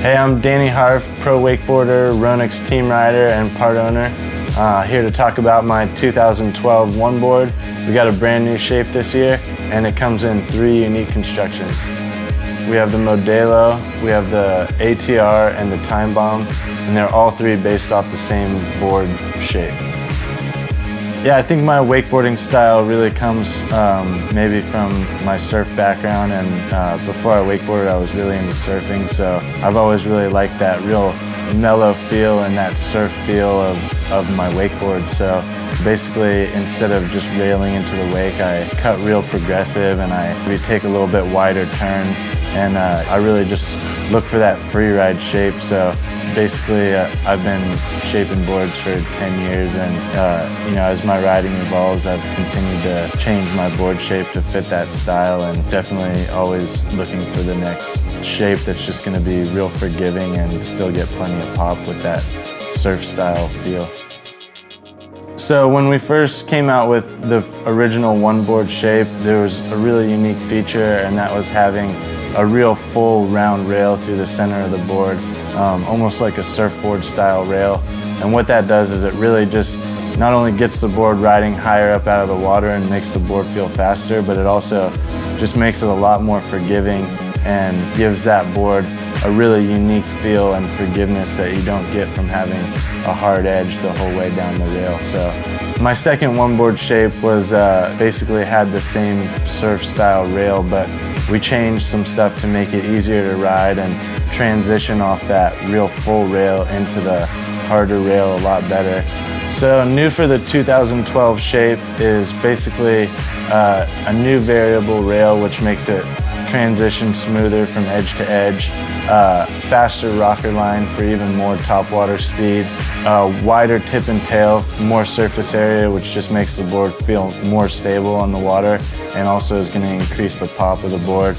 Hey, I'm Danny Harf, pro wakeboarder, Ronix team rider, and part owner. Here to talk about my 2012 One board. We got a brand new shape this year, and it comes in 3 unique constructions. We have the Modo, we have the ATR, and the Time Bomb, and they're all 3 based off the same board shape. Yeah, I think my wakeboarding style really comes maybe from my surf background, and before I wakeboarded I was really into surfing, so I've always really liked that real mellow feel and that surf feel of my wakeboard. So basically, instead of just railing into the wake, I cut real progressive and we take a little bit wider turn, and I really just look for that free ride shape. So basically, I've been shaping boards for 10 years, and you know, as my riding evolves, I've continued to change my board shape to fit that style, and definitely always looking for the next shape that's just going to be real forgiving and still get plenty of pop with that surf style feel. So when we first came out with the original one board shape, there was a really unique feature, and that was having a real full round rail through the center of the board, almost like a surfboard style rail. And what that does is it really just not only gets the board riding higher up out of the water and makes the board feel faster, but it also just makes it a lot more forgiving and gives that board a really unique feel and forgiveness that you don't get from having a hard edge the whole way down the rail. So my second one board shape was basically had the same surf style rail, but we changed some stuff to make it easier to ride and transition off that real full rail into the harder rail a lot better. So new for the 2012 shape is basically a new variable rail, which makes it transition smoother from edge to edge, faster rocker line for even more top water speed, wider tip and tail, more surface area, which just makes the board feel more stable on the water, and also is going to increase the pop of the board.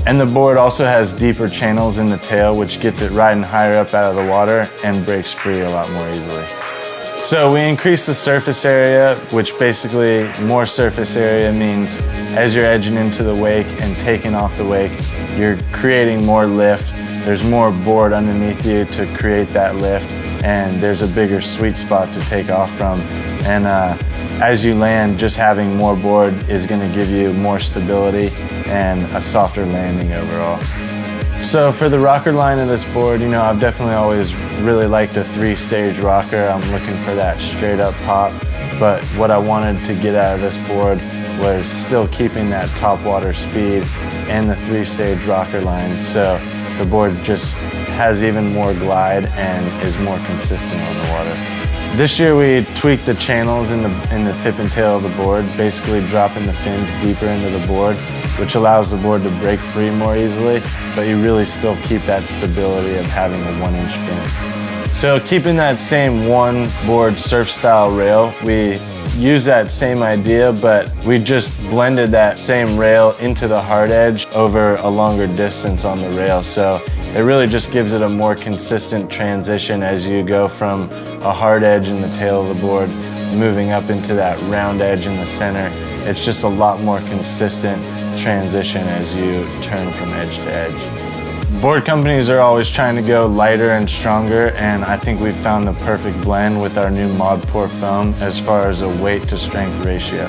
And the board also has deeper channels in the tail, which gets it riding higher up out of the water and breaks free a lot more easily. So we increase the surface area, which basically more surface area means as you're edging into the wake and taking off the wake, you're creating more lift. There's more board underneath you to create that lift, and there's a bigger sweet spot to take off from. And as you land, just having more board is going to give you more stability and a softer landing overall. So for the rocker line of this board, you know, I've definitely always really liked a 3-stage rocker. I'm looking for that straight up pop, but what I wanted to get out of this board was still keeping that top water speed and the 3-stage rocker line, so the board just has even more glide and is more consistent on the water. This year we tweaked the channels in the tip and tail of the board, basically dropping the fins deeper into the board, which allows the board to break free more easily, but you really still keep that stability of having a 1-inch fin. So keeping that same one board surf style rail, we use that same idea, but we just blended that same rail into the hard edge over a longer distance on the rail. So it really just gives it a more consistent transition as you go from a hard edge in the tail of the board, moving up into that round edge in the center. It's just a lot more consistent transition as you turn from edge to edge. Board companies are always trying to go lighter and stronger, and I think we've found the perfect blend with our new Mod Pore foam as far as a weight to strength ratio.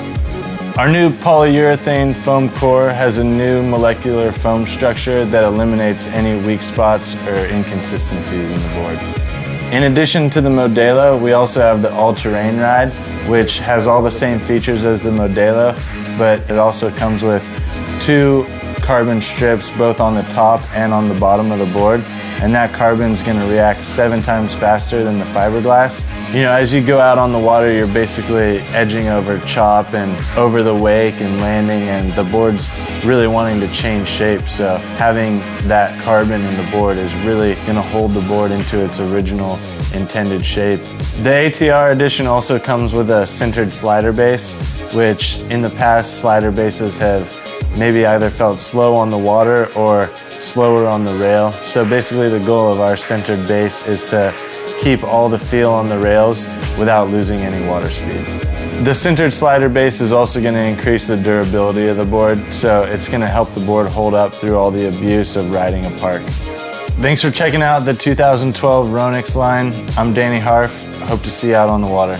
Our new polyurethane foam core has a new molecular foam structure that eliminates any weak spots or inconsistencies in the board. In addition to the Modelo, we also have the all-terrain ride, which has all the same features as the Modelo, but it also comes with 2 carbon strips both on the top and on the bottom of the board, and that carbon is going to react 7 times faster than the fiberglass. You know, as you go out on the water, you're basically edging over chop and over the wake and landing, and the board's really wanting to change shape, so having that carbon in the board is really going to hold the board into its original intended shape. The ATR edition also comes with a centered slider base, which in the past slider bases have maybe either felt slow on the water or slower on the rail. So basically the goal of our centered base is to keep all the feel on the rails without losing any water speed. The centered slider base is also going to increase the durability of the board, so it's going to help the board hold up through all the abuse of riding a park. Thanks for checking out the 2012 Ronix line. I'm Danny Harf. Hope to see you out on the water.